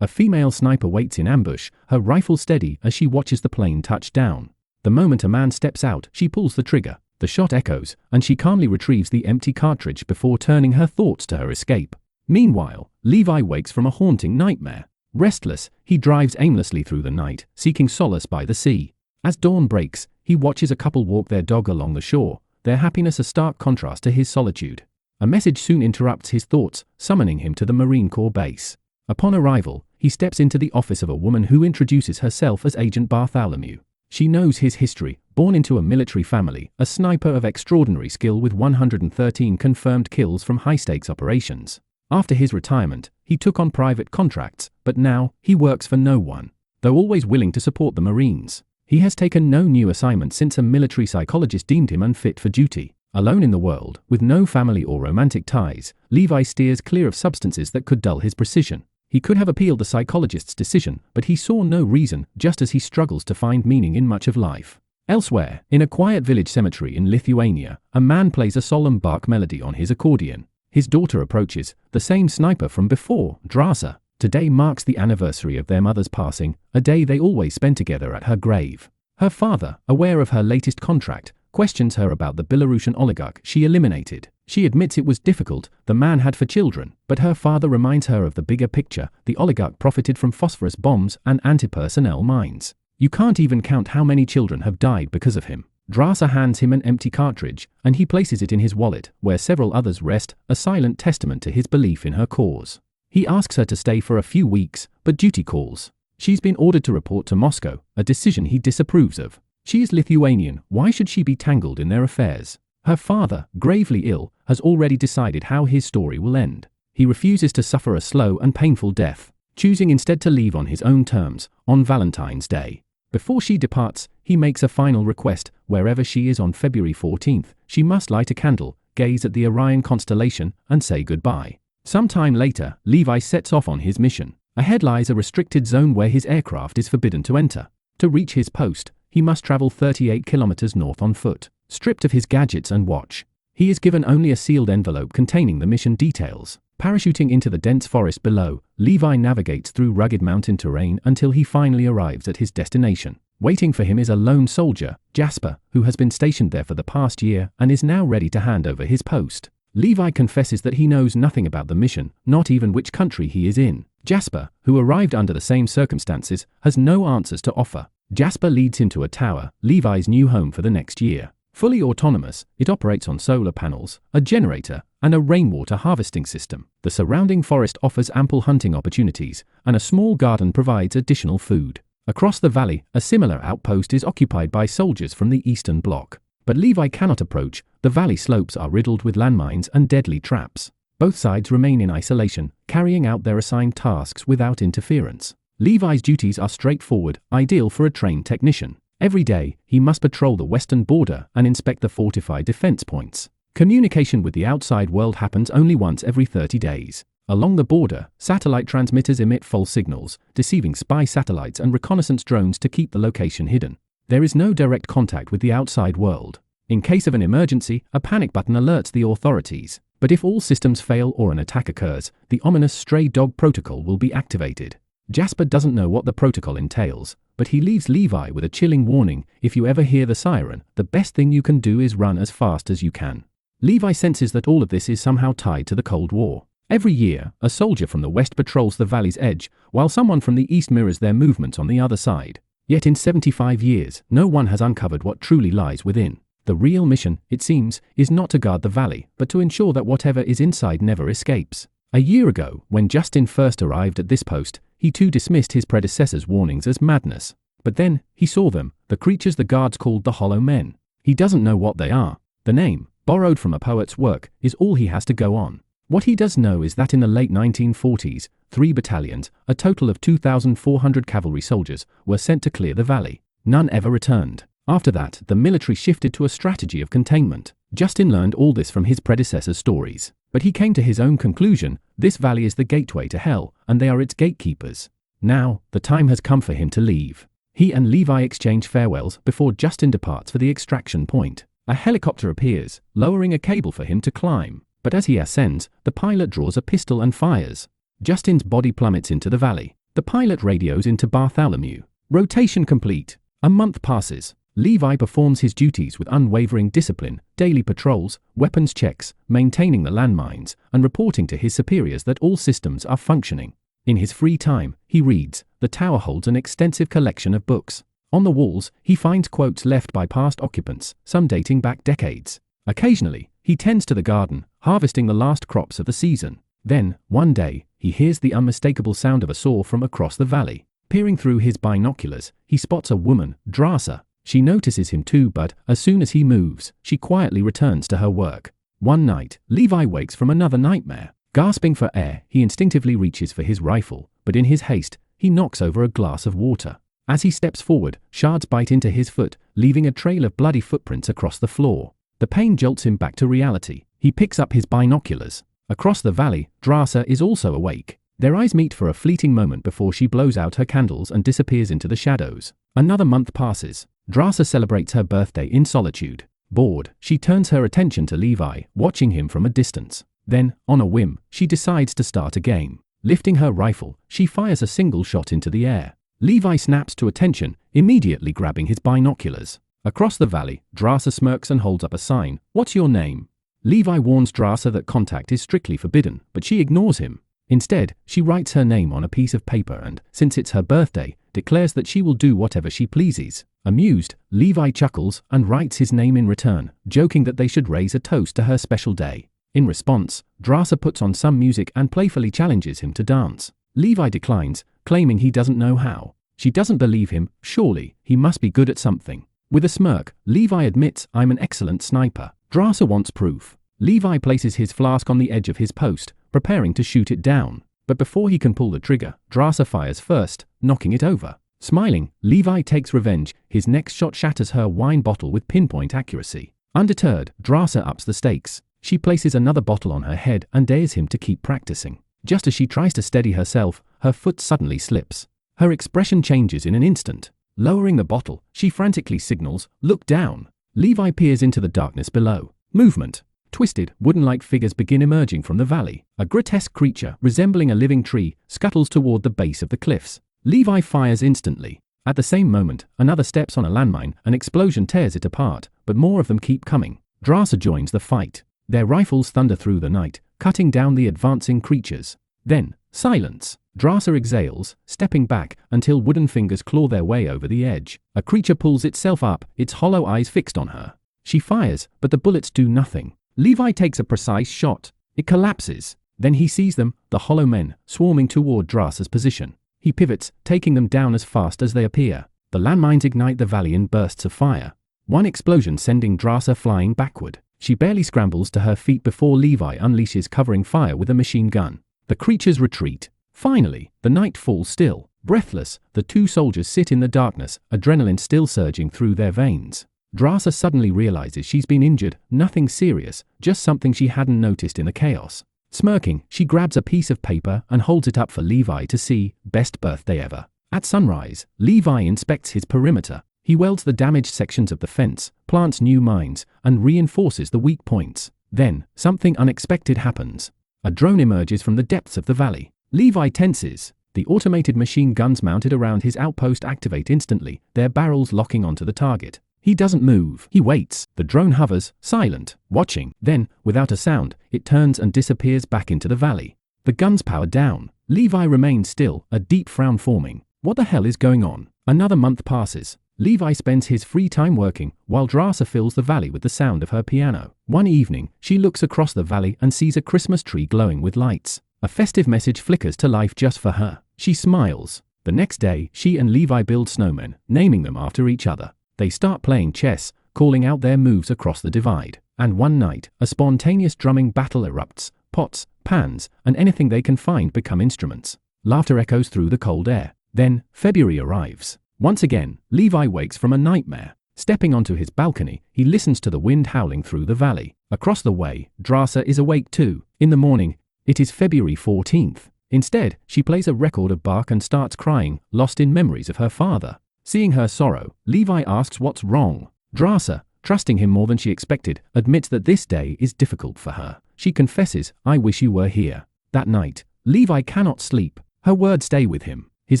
A female sniper waits in ambush, her rifle steady as she watches the plane touch down. The moment a man steps out, she pulls the trigger. The shot echoes, and she calmly retrieves the empty cartridge before turning her thoughts to her escape. Meanwhile, Levi wakes from a haunting nightmare. Restless, he drives aimlessly through the night, seeking solace by the sea. As dawn breaks, he watches a couple walk their dog along the shore, their happiness a stark contrast to his solitude. A message soon interrupts his thoughts, summoning him to the Marine Corps base. Upon arrival, he steps into the office of a woman who introduces herself as Agent Bartholomew. She knows his history, born into a military family, a sniper of extraordinary skill with 113 confirmed kills from high-stakes operations. After his retirement, he took on private contracts, but now, he works for no one. Though always willing to support the Marines, he has taken no new assignment since a military psychologist deemed him unfit for duty. Alone in the world, with no family or romantic ties, Levi steers clear of substances that could dull his precision. He could have appealed the psychologist's decision, but he saw no reason, just as he struggles to find meaning in much of life. Elsewhere, in a quiet village cemetery in Lithuania, a man plays a solemn Bach melody on his accordion. His daughter approaches, the same sniper from before, Drasa. Today marks the anniversary of their mother's passing, a day they always spent together at her grave. Her father, aware of her latest contract, questions her about the Belarusian oligarch she eliminated. She admits it was difficult, the man had 4 children, but her father reminds her of the bigger picture. The oligarch profited from phosphorus bombs and anti-personnel mines. You can't even count how many children have died because of him. Drasa hands him an empty cartridge, and he places it in his wallet, where several others rest, a silent testament to his belief in her cause. He asks her to stay for a few weeks, but duty calls. She's been ordered to report to Moscow, a decision he disapproves of. She is Lithuanian, why should she be tangled in their affairs? Her father, gravely ill, has already decided how his story will end. He refuses to suffer a slow and painful death, choosing instead to leave on his own terms, on Valentine's Day. Before she departs, he makes a final request. Wherever she is on February 14th, she must light a candle, gaze at the Orion constellation, and say goodbye. Sometime later, Levi sets off on his mission. Ahead lies a restricted zone where his aircraft is forbidden to enter. To reach his post, he must travel 38 kilometers north on foot. Stripped of his gadgets and watch, he is given only a sealed envelope containing the mission details. Parachuting into the dense forest below, Levi navigates through rugged mountain terrain until he finally arrives at his destination. Waiting for him is a lone soldier, Jasper, who has been stationed there for the past year and is now ready to hand over his post. Levi confesses that he knows nothing about the mission, not even which country he is in. Jasper, who arrived under the same circumstances, has no answers to offer. Jasper leads him to a tower, Levi's new home for the next year. Fully autonomous, it operates on solar panels, a generator, and a rainwater harvesting system. The surrounding forest offers ample hunting opportunities, and a small garden provides additional food. Across the valley, a similar outpost is occupied by soldiers from the Eastern Bloc. But Levi cannot approach. The valley slopes are riddled with landmines and deadly traps. Both sides remain in isolation, carrying out their assigned tasks without interference. Levi's duties are straightforward, ideal for a trained technician. Every day, he must patrol the western border and inspect the fortified defense points. Communication with the outside world happens only once every 30 days. Along the border, satellite transmitters emit false signals, deceiving spy satellites and reconnaissance drones to keep the location hidden. There is no direct contact with the outside world. In case of an emergency, a panic button alerts the authorities. But if all systems fail or an attack occurs, the ominous stray dog protocol will be activated. Jasper doesn't know what the protocol entails, but he leaves Levi with a chilling warning: if you ever hear the siren, the best thing you can do is run as fast as you can. Levi senses that all of this is somehow tied to the Cold War. Every year, a soldier from the west patrols the valley's edge, while someone from the east mirrors their movements on the other side. Yet in 75 years, no one has uncovered what truly lies within. The real mission, it seems, is not to guard the valley, but to ensure that whatever is inside never escapes. A year ago, when Justin first arrived at this post, he too dismissed his predecessor's warnings as madness. But then, he saw them, the creatures the guards called the Hollow Men. He doesn't know what they are. The name, borrowed from a poet's work, is all he has to go on. What he does know is that in the late 1940s, 3 battalions, a total of 2,400 cavalry soldiers, were sent to clear the valley. None ever returned. After that, the military shifted to a strategy of containment. Justin learned all this from his predecessor's stories. But he came to his own conclusion: this valley is the gateway to hell, and they are its gatekeepers. Now, the time has come for him to leave. He and Levi exchange farewells before Justin departs for the extraction point. A helicopter appears, lowering a cable for him to climb. But as he ascends, the pilot draws a pistol and fires. Justin's body plummets into the valley. The pilot radios into Bartholomew. Rotation complete. A month passes. Levi performs his duties with unwavering discipline, daily patrols, weapons checks, maintaining the landmines, and reporting to his superiors that all systems are functioning. In his free time, he reads. The tower holds an extensive collection of books. On the walls, he finds quotes left by past occupants, some dating back decades. Occasionally, he tends to the garden, harvesting the last crops of the season. Then, one day, he hears the unmistakable sound of a saw from across the valley. Peering through his binoculars, he spots a woman, Drasa. She notices him too, but as soon as he moves, she quietly returns to her work. One night, Levi wakes from another nightmare. Gasping for air, he instinctively reaches for his rifle, but in his haste, he knocks over a glass of water. As he steps forward, shards bite into his foot, leaving a trail of bloody footprints across the floor. The pain jolts him back to reality. He picks up his binoculars. Across the valley, Drasa is also awake. Their eyes meet for a fleeting moment before she blows out her candles and disappears into the shadows. Another month passes. Drasa celebrates her birthday in solitude. Bored, she turns her attention to Levi, watching him from a distance. Then, on a whim, she decides to start a game. Lifting her rifle, she fires a single shot into the air. Levi snaps to attention, immediately grabbing his binoculars. Across the valley, Drasa smirks and holds up a sign. What's your name? Levi warns Drasa that contact is strictly forbidden, but she ignores him. Instead, she writes her name on a piece of paper and, since it's her birthday, declares that she will do whatever she pleases. Amused, Levi chuckles and writes his name in return, joking that they should raise a toast to her special day. In response, Drasa puts on some music and playfully challenges him to dance. Levi declines, claiming he doesn't know how. She doesn't believe him. Surely, he must be good at something. With a smirk, Levi admits, I'm an excellent sniper. Drasa wants proof. Levi places his flask on the edge of his post, preparing to shoot it down. But before he can pull the trigger, Drasa fires first, knocking it over. Smiling, Levi takes revenge. His next shot shatters her wine bottle with pinpoint accuracy. Undeterred, Drasa ups the stakes. She places another bottle on her head and dares him to keep practicing. Just as she tries to steady herself, her foot suddenly slips. Her expression changes in an instant. Lowering the bottle, she frantically signals, look down. Levi peers into the darkness below. Movement. Twisted, wooden-like figures begin emerging from the valley. A grotesque creature, resembling a living tree, scuttles toward the base of the cliffs. Levi fires instantly. At the same moment, another steps on a landmine, an explosion tears it apart, but more of them keep coming. Drasa joins the fight. Their rifles thunder through the night, cutting down the advancing creatures. Then, silence. Drasa exhales, stepping back until wooden fingers claw their way over the edge. A creature pulls itself up, its hollow eyes fixed on her. She fires, but the bullets do nothing. Levi takes a precise shot. It collapses. Then he sees them, the hollow men, swarming toward Drasa's position. He pivots, taking them down as fast as they appear. The landmines ignite the valley in bursts of fire. One explosion sending Drasa flying backward. She barely scrambles to her feet before Levi unleashes covering fire with a machine gun. The creatures retreat. Finally, the night falls still. Breathless, the two soldiers sit in the darkness, adrenaline still surging through their veins. Drasa suddenly realizes she's been injured, nothing serious, just something she hadn't noticed in the chaos. Smirking, she grabs a piece of paper and holds it up for Levi to see. Best birthday ever. At sunrise, Levi inspects his perimeter. He welds the damaged sections of the fence, plants new mines, and reinforces the weak points. Then, something unexpected happens. A drone emerges from the depths of the valley. Levi tenses. The automated machine guns mounted around his outpost activate instantly, their barrels locking onto the target. He doesn't move. He waits. The drone hovers, silent, watching. Then, without a sound, it turns and disappears back into the valley. The guns power down. Levi remains still, a deep frown forming. What the hell is going on? Another month passes. Levi spends his free time working, while Drasa fills the valley with the sound of her piano. One evening, she looks across the valley and sees a Christmas tree glowing with lights. A festive message flickers to life just for her. She smiles. The next day, she and Levi build snowmen, naming them after each other. They start playing chess, calling out their moves across the divide. And one night, a spontaneous drumming battle erupts. Pots, pans, and anything they can find become instruments. Laughter echoes through the cold air. Then, February arrives. Once again, Levi wakes from a nightmare. Stepping onto his balcony, he listens to the wind howling through the valley. Across the way, Drasa is awake too. In the morning, it is February 14th. Instead, she plays a record of Bach and starts crying, lost in memories of her father. Seeing her sorrow, Levi asks what's wrong. Drasa, trusting him more than she expected, admits that this day is difficult for her. She confesses, I wish you were here. That night, Levi cannot sleep. Her words stay with him. His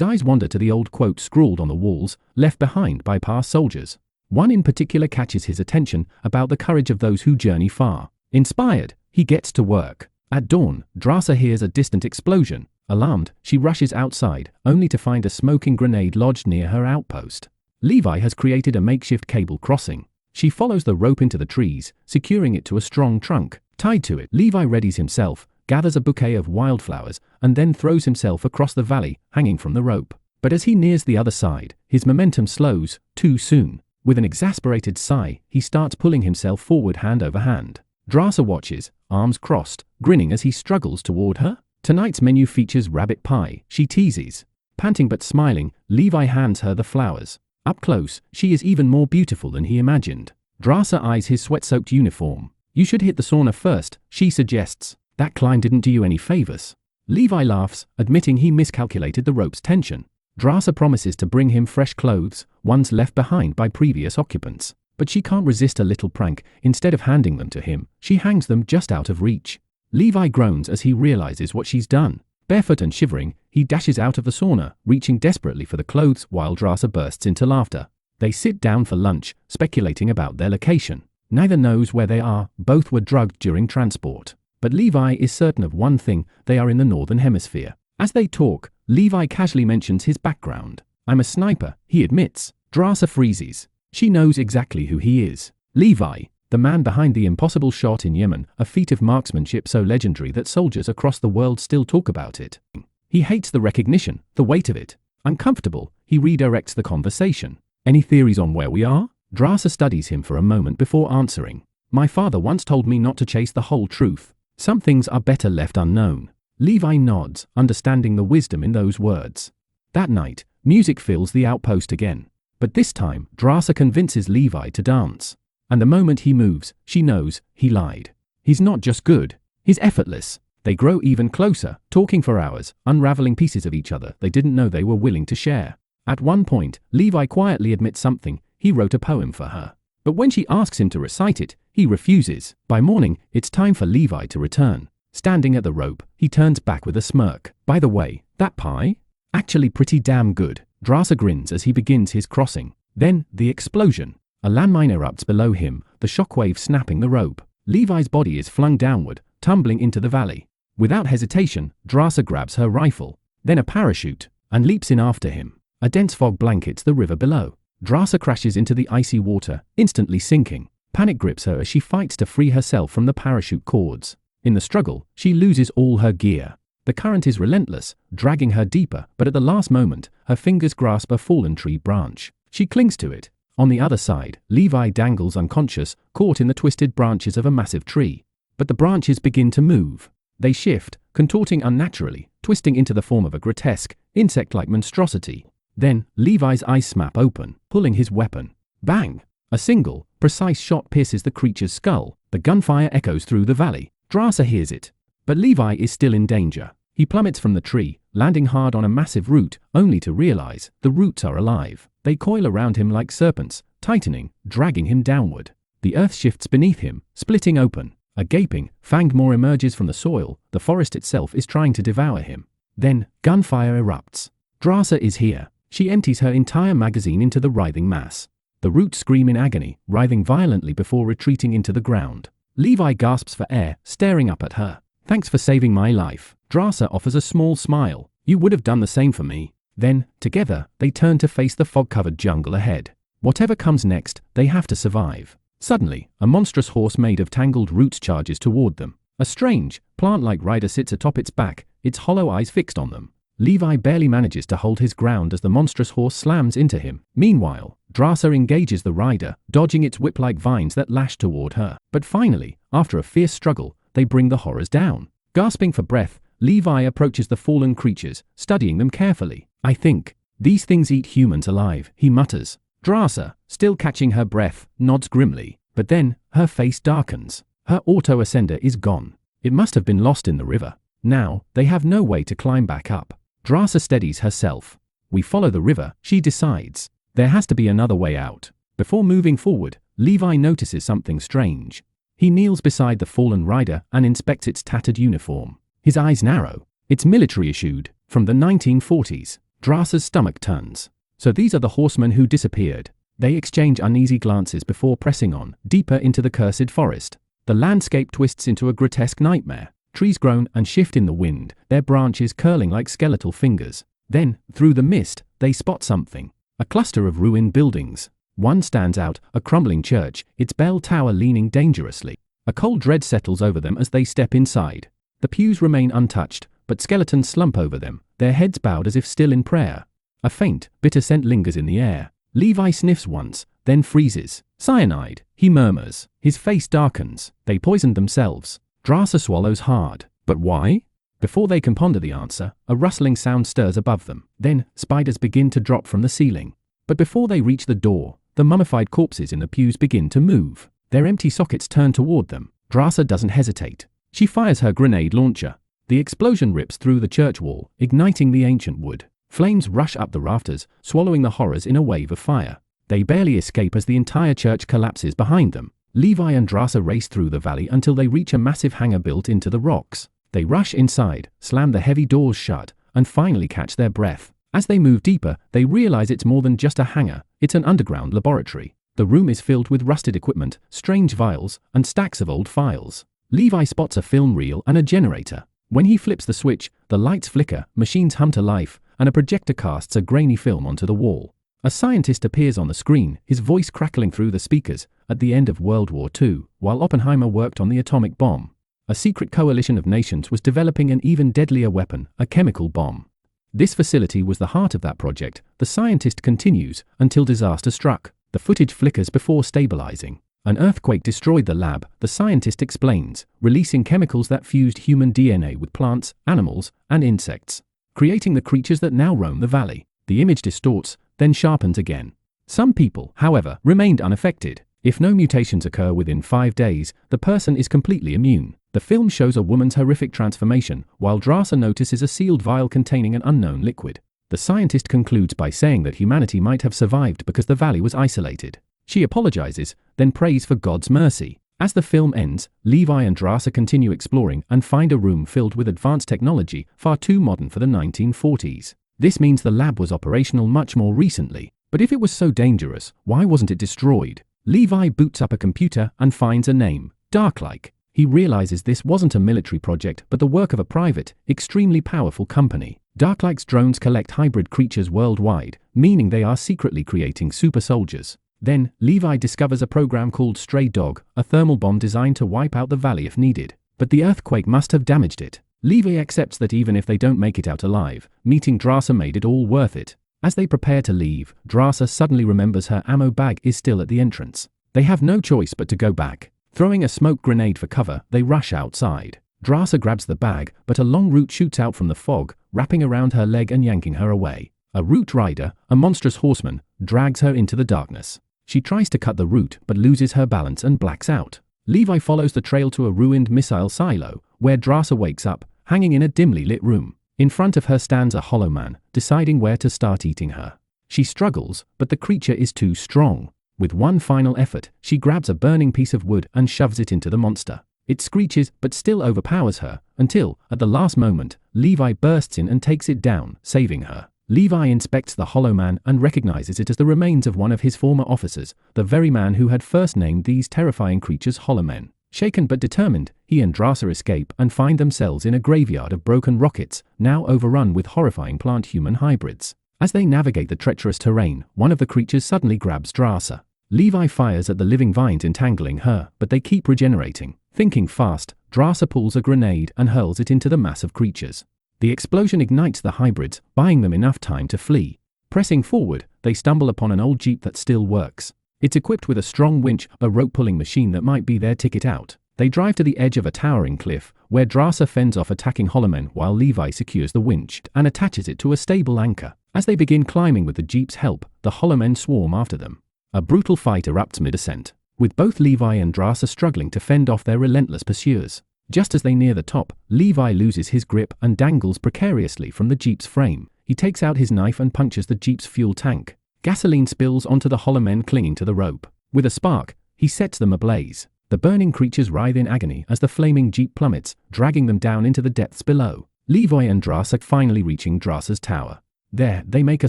eyes wander to the old quote scrawled on the walls, left behind by past soldiers. One in particular catches his attention, about the courage of those who journey far. Inspired, he gets to work. At dawn, Drasa hears a distant explosion. Alarmed, she rushes outside, only to find a smoking grenade lodged near her outpost. Levi has created a makeshift cable crossing. She follows the rope into the trees, securing it to a strong trunk. Tied to it, Levi readies himself, gathers a bouquet of wildflowers, and then throws himself across the valley, hanging from the rope. But as he nears the other side, his momentum slows, too soon. With an exasperated sigh, he starts pulling himself forward hand over hand. Drasa watches, arms crossed, grinning as he struggles toward her. Tonight's menu features rabbit pie, she teases. Panting but smiling, Levi hands her the flowers. Up close, she is even more beautiful than he imagined. Drasa eyes his sweat-soaked uniform. You should hit the sauna first, she suggests. That climb didn't do you any favors. Levi laughs, admitting he miscalculated the rope's tension. Drasa promises to bring him fresh clothes, ones left behind by previous occupants. But she can't resist a little prank. Instead of handing them to him, she hangs them just out of reach. Levi groans as he realizes what she's done. Barefoot and shivering, he dashes out of the sauna, reaching desperately for the clothes while Drasa bursts into laughter. They sit down for lunch, speculating about their location. Neither knows where they are, both were drugged during transport. But Levi is certain of one thing, they are in the northern hemisphere. As they talk, Levi casually mentions his background. I'm a sniper, he admits. Drasa freezes. She knows exactly who he is. Levi, the man behind the impossible shot in Yemen, a feat of marksmanship so legendary that soldiers across the world still talk about it. He hates the recognition, the weight of it. Uncomfortable, he redirects the conversation. Any theories on where we are? Drasa studies him for a moment before answering. My father once told me not to chase the whole truth. Some things are better left unknown. Levi nods, understanding the wisdom in those words. That night, music fills the outpost again. But this time, Drasa convinces Levi to dance. And the moment he moves, she knows, he lied. He's not just good, he's effortless. They grow even closer, talking for hours, unraveling pieces of each other they didn't know they were willing to share. At one point, Levi quietly admits something, he wrote a poem for her. But when she asks him to recite it, he refuses. By morning, it's time for Levi to return. Standing at the rope, he turns back with a smirk. By the way, that pie? Actually pretty damn good. Drasa grins as he begins his crossing. Then, the explosion. A landmine erupts below him, the shockwave snapping the rope. Levi's body is flung downward, tumbling into the valley. Without hesitation, Drasa grabs her rifle, then a parachute, and leaps in after him. A dense fog blankets the river below. Drasa crashes into the icy water, instantly sinking. Panic grips her as she fights to free herself from the parachute cords. In the struggle, she loses all her gear. The current is relentless, dragging her deeper, but at the last moment, her fingers grasp a fallen tree branch. She clings to it. On the other side, Levi dangles unconscious, caught in the twisted branches of a massive tree. But the branches begin to move. They shift, contorting unnaturally, twisting into the form of a grotesque, insect-like monstrosity. Then, Levi's eyes snap open, pulling his weapon. Bang! A single, precise shot pierces the creature's skull. The gunfire echoes through the valley. Drasa hears it. But Levi is still in danger. He plummets from the tree, landing hard on a massive root, only to realize the roots are alive. They coil around him like serpents, tightening, dragging him downward. The earth shifts beneath him, splitting open. A gaping, fanged maw emerges from the soil. The forest itself is trying to devour him. Then, gunfire erupts. Drasa is here. She empties her entire magazine into the writhing mass. The roots scream in agony, writhing violently before retreating into the ground. Levi gasps for air, staring up at her. Thanks for saving my life. Drasa offers a small smile. You would have done the same for me. Then, together, they turn to face the fog-covered jungle ahead. Whatever comes next, they have to survive. Suddenly, a monstrous horse made of tangled roots charges toward them. A strange, plant-like rider sits atop its back, its hollow eyes fixed on them. Levi barely manages to hold his ground as the monstrous horse slams into him. Meanwhile, Drasa engages the rider, dodging its whip-like vines that lash toward her. But finally, after a fierce struggle, they bring the horrors down. Gasping for breath, Levi approaches the fallen creatures, studying them carefully. I think these things eat humans alive, he mutters. Drasa, still catching her breath, nods grimly. But then, her face darkens. Her auto-ascender is gone. It must have been lost in the river. Now, they have no way to climb back up. Drasa steadies herself. We follow the river, she decides. There has to be another way out. Before moving forward, Levi notices something strange. He kneels beside the fallen rider and inspects its tattered uniform. His eyes narrow. It's military issued, from the 1940s. Drasa's stomach turns. So these are the horsemen who disappeared. They exchange uneasy glances before pressing on, deeper into the cursed forest. The landscape twists into a grotesque nightmare. Trees groan and shift in the wind, their branches curling like skeletal fingers. Then, through the mist, they spot something. A cluster of ruined buildings. One stands out, a crumbling church, its bell tower leaning dangerously. A cold dread settles over them as they step inside. The pews remain untouched, but skeletons slump over them, their heads bowed as if still in prayer. A faint, bitter scent lingers in the air. Levi sniffs once, then freezes. Cyanide, he murmurs. His face darkens. They poisoned themselves. Drasa swallows hard. But why? Before they can ponder the answer, a rustling sound stirs above them. Then, spiders begin to drop from the ceiling. But before they reach the door, the mummified corpses in the pews begin to move. Their empty sockets turn toward them. Drasa doesn't hesitate. She fires her grenade launcher. The explosion rips through the church wall, igniting the ancient wood. Flames rush up the rafters, swallowing the horrors in a wave of fire. They barely escape as the entire church collapses behind them. Levi and Drasa race through the valley until they reach a massive hangar built into the rocks. They rush inside, slam the heavy doors shut, and finally catch their breath. As they move deeper, they realize it's more than just a hangar, it's an underground laboratory. The room is filled with rusted equipment, strange vials, and stacks of old files. Levi spots a film reel and a generator. When he flips the switch, the lights flicker, machines hum to life, and a projector casts a grainy film onto the wall. A scientist appears on the screen, his voice crackling through the speakers, at the end of World War II, while Oppenheimer worked on the atomic bomb. A secret coalition of nations was developing an even deadlier weapon, a chemical bomb. This facility was the heart of that project, the scientist continues, until disaster struck. The footage flickers before stabilizing. An earthquake destroyed the lab, the scientist explains, releasing chemicals that fused human DNA with plants, animals, and insects, creating the creatures that now roam the valley. The image distorts, then sharpens again. Some people, however, remained unaffected. If no mutations occur within 5 days, the person is completely immune. The film shows a woman's horrific transformation, while Drasa notices a sealed vial containing an unknown liquid. The scientist concludes by saying that humanity might have survived because the valley was isolated. She apologizes, then prays for God's mercy. As the film ends, Levi and Drasa continue exploring and find a room filled with advanced technology, far too modern for the 1940s. This means the lab was operational much more recently. But if it was so dangerous, why wasn't it destroyed? Levi boots up a computer and finds a name, Darklike. He realizes this wasn't a military project but the work of a private, extremely powerful company. Darklike's drones collect hybrid creatures worldwide, meaning they are secretly creating super soldiers. Then, Levi discovers a program called Stray Dog, a thermal bomb designed to wipe out the valley if needed. But the earthquake must have damaged it. Levi accepts that even if they don't make it out alive, meeting Drasa made it all worth it. As they prepare to leave, Drasa suddenly remembers her ammo bag is still at the entrance. They have no choice but to go back. Throwing a smoke grenade for cover, they rush outside. Drasa grabs the bag, but a long root shoots out from the fog, wrapping around her leg and yanking her away. A root rider, a monstrous horseman, drags her into the darkness. She tries to cut the root but loses her balance and blacks out. Levi follows the trail to a ruined missile silo, where Drasa wakes up, hanging in a dimly lit room. In front of her stands a hollow man, deciding where to start eating her. She struggles, but the creature is too strong. With one final effort, she grabs a burning piece of wood and shoves it into the monster. It screeches but still overpowers her, until, at the last moment, Levi bursts in and takes it down, saving her. Levi inspects the hollow man and recognizes it as the remains of one of his former officers, the very man who had first named these terrifying creatures hollow men. Shaken but determined, he and Drasa escape and find themselves in a graveyard of broken rockets, now overrun with horrifying plant-human hybrids. As they navigate the treacherous terrain, one of the creatures suddenly grabs Drasa. Levi fires at the living vines entangling her, but they keep regenerating. Thinking fast, Drasa pulls a grenade and hurls it into the mass of creatures. The explosion ignites the hybrids, buying them enough time to flee. Pressing forward, they stumble upon an old jeep that still works. It's equipped with a strong winch, a rope-pulling machine that might be their ticket out. They drive to the edge of a towering cliff, where Drasa fends off attacking hollowmen while Levi secures the winch and attaches it to a stable anchor. As they begin climbing with the jeep's help, the hollowmen swarm after them. A brutal fight erupts mid-ascent, with both Levi and Drasa struggling to fend off their relentless pursuers. Just as they near the top, Levi loses his grip and dangles precariously from the jeep's frame. He takes out his knife and punctures the jeep's fuel tank. Gasoline spills onto the hollow men clinging to the rope. With a spark, he sets them ablaze. The burning creatures writhe in agony as the flaming jeep plummets, dragging them down into the depths below. Levi and Drasa finally reaching Drasa's tower. There, they make a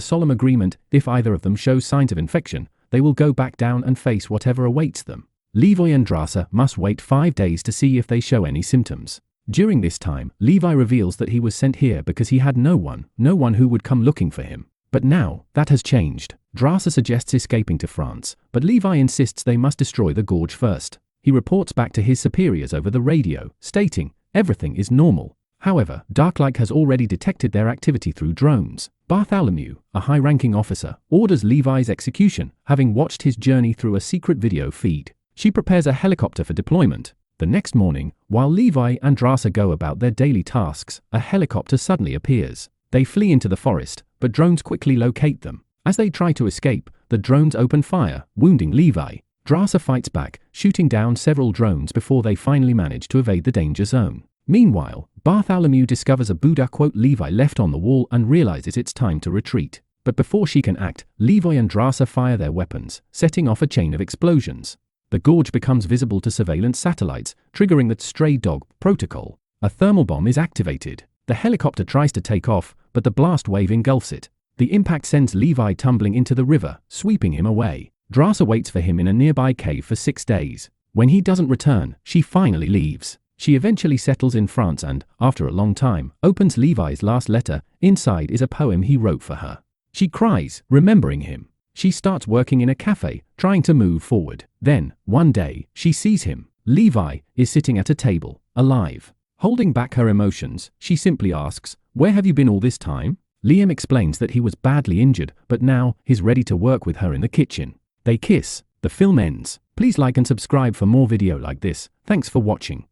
solemn agreement: if either of them shows signs of infection, they will go back down and face whatever awaits them. Levi and Drasa must wait 5 days to see if they show any symptoms. During this time, Levi reveals that he was sent here because he had no one who would come looking for him. But now, that has changed. Drasa suggests escaping to France, but Levi insists they must destroy the gorge first. He reports back to his superiors over the radio, stating, everything is normal. However, Darklight has already detected their activity through drones. Bartholomew, a high-ranking officer, orders Levi's execution, having watched his journey through a secret video feed. She prepares a helicopter for deployment. The next morning, while Levi and Drasa go about their daily tasks, a helicopter suddenly appears. They flee into the forest, but drones quickly locate them. As they try to escape, the drones open fire, wounding Levi. Drasa fights back, shooting down several drones before they finally manage to evade the danger zone. Meanwhile, Bartholomew discovers a Buddha quote Levi left on the wall and realizes it's time to retreat. But before she can act, Levi and Drasa fire their weapons, setting off a chain of explosions. The gorge becomes visible to surveillance satellites, triggering the stray dog protocol. A thermal bomb is activated. The helicopter tries to take off, but the blast wave engulfs it. The impact sends Levi tumbling into the river, sweeping him away. Drasa waits for him in a nearby cave for 6 days. When he doesn't return, she finally leaves. She eventually settles in France and, after a long time, opens Levi's last letter. Inside is a poem he wrote for her. She cries, remembering him. She starts working in a cafe, trying to move forward. Then, one day, she sees him. Levi is sitting at a table, alive. Holding back her emotions, she simply asks, "Where have you been all this time?" Liam explains that he was badly injured, but now he's ready to work with her in the kitchen. They kiss. The film ends. Please like and subscribe for more video like this. Thanks for watching.